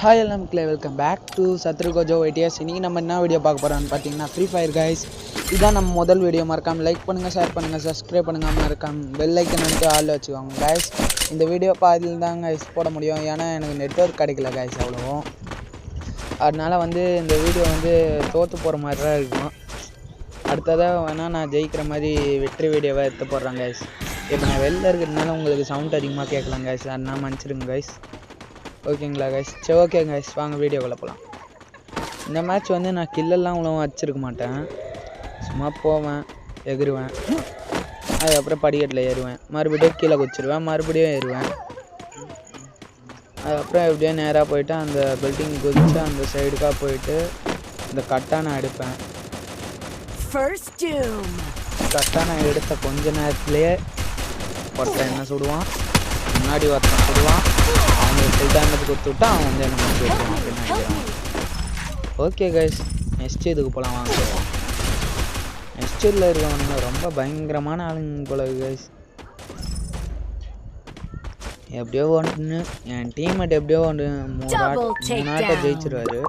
Hi எல்லாம் மக்களே, welcome back to சத்ருகோஜோ ideas. இன்றைக்கி நம்ம என்ன வீடியோ பார்க்க போகிறோம்னு பார்த்தீங்கன்னா ஃப்ரீ ஃபயர் கைஸ். இதுதான் நம்ம முதல் வீடியோ. மறக்காமல் லைக் பண்ணுங்கள், ஷேர் பண்ணுங்கள், சப்ஸ்கிரைப் பண்ணுங்கள், மறக்காமல் பெல் ஐக்கன் வந்துட்டு ஆளில் வச்சுக்கோங்க கைஸ். இந்த வீடியோ பாதியில் தான் கைஸ் போட முடியும், ஏன்னா எனக்கு நெட்வொர்க் கிடைக்கல கைஸ் அவ்வளோவும். அதனால் இந்த வீடியோ தோற்று போகிற மாதிரி தான் இருக்கும். அடுத்ததாக வேணால் நான் ஜெயிக்கிற மாதிரி வெற்றி வீடியோவாக எடுத்து போடுறேன் கைஸ். இப்போ நான் வெளில இருக்கிறதுனால உங்களுக்கு சவுண்ட் அதிகமாக கேட்கலாம் கைஸ், அதனால் மன்னிச்சிடுங்க கைஸ். ஓகேங்களா கைஸ்? சரி, ஓகே கைஸ், வாங்க வீடியோக்குள்ளே போகலாம். இந்த மேட்ச் நான் கில்லெல்லாம் அவ்வளோ வச்சிருக்க மாட்டேன். சும்மா போவேன், எகிருவேன், அதுக்கப்புறம் படிக்கட்டில் ஏறுவேன், மறுபடியும் கீழே குச்சிடுவேன், மறுபடியும் ஏறுவேன், அதுக்கப்புறம் எப்படியோ நேராக போயிட்டு அந்த பில்டிங் குதிச்சு அந்த சைடுக்காக போயிட்டு இந்த கட்டானை எடுப்பேன். கட்டானை எடுத்த கொஞ்ச நேரத்துலேயே ஒருத்தன் என்ன சுடுவான், முன்னாடி ஒருத்தன் சுடுவான், அவங்க ஃபுல் டேமேஜ் கொடுத்து விட்டா அவன் என்ன முடிச்சு விட்டுருவான் அப்படின்னு. ஓகே கைஸ், நெக்ஸ்ட் இதுக்கு போகலாம் வாங்க. நெக்ஸ்ட் இதில் இருக்கவனுங்க ரொம்ப பயங்கரமான ஆளுங்க போல கைஸ். எப்படியோ ஒன்று என் டீம்மேட் எப்படியோ மூணு ஆட்டம் ஜெயிச்சிருவாரு.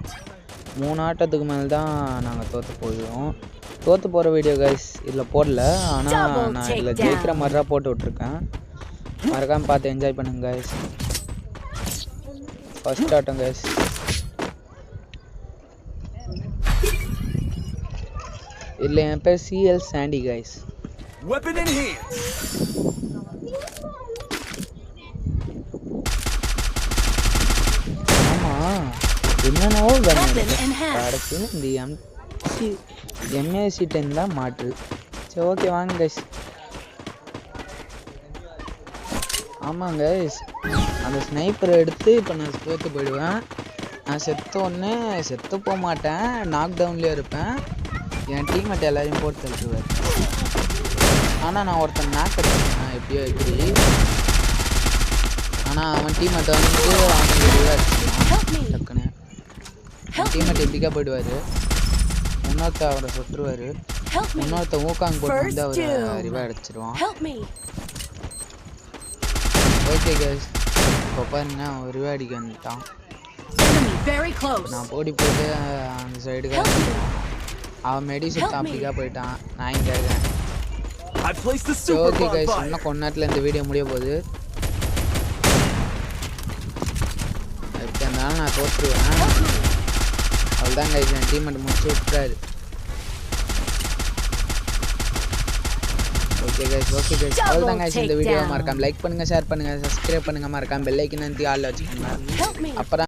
3 ஆட்டத்துக்கு மேலே தான் நாங்கள் தோற்று போகிற வீடியோ கைஸ் இதில் போடல. ஆனால் நான் இதில் ஜெயிக்கிற மாதிரி தான் போட்டு விட்ருக்கேன். மறக்காமல் பார்த்து என்ஜாய் பண்ணுங்க கைஸ். ஃபர்ஸ்ட் ஆட்டம் கைஸ். இதில் என் பேர் CL சாண்டி கைஸ். ஆமாம், என்னென்னவோ கடைசியில் இந்த MAC-10 தான் மாட்டு. சரி, ஓகே வாங்க கைஸ். ஆமாங்க கைஸ், அந்த ஸ்னைப்பரை எடுத்து இப்போ நான் தோற்று போயிடுவேன். நான் செத்து போக மாட்டேன், நாக் டவுன்லேயே இருப்பேன். என் டீம்மேட் எல்லாரையும் போட்டு தள்ளிடுவார். ஆனால் நான் ஒருத்தன் நாக் அடிச்சேன் எப்படியோ எப்படி. ஆனால் அவன் டீம்மேட் அவனுக்கு டக்குன்னு என் டீம்மேட் எப்படிக்கா போயிடுவார். இன்னொருத்த அவரை சுட்டுருவார், இன்னொருத்த ஊக்காங்க போட்டு அவரை அறிவாக அடிச்சிருவான். ஓகே கைஸ், இப்போ பாருங்க அவன் ரிவாடிக்கு வந்துட்டான். நான் போட்டு அந்த சைடுக்காக அவன் மெடிசன் அப்படிக்காக போயிட்டான். நான் இங்கே இருக்கேன். ஓகே கைஸ், இன்னும் கொஞ்ச நேரத்தில் இந்த வீடியோ முடிய போகுது. எப்படி இருந்தாலும் நான் தோற்றுருவேன். அவ்வளோதான் கைஸ், என் டீம்மேட் முடிச்சு விட்டுறாரு. ஓகே கைஸ், அவ்வளோதான் கைஸ். இந்த வீடியோ மறக்காம லைக் பண்ணுங்கள், ஷேர் பண்ணுங்கள், சப்ஸ்கிரைப் பண்ணுங்கள், மறக்காம பெல் ஐக்கன் ஆளில் வச்சுக்கோங்க. அப்புறம்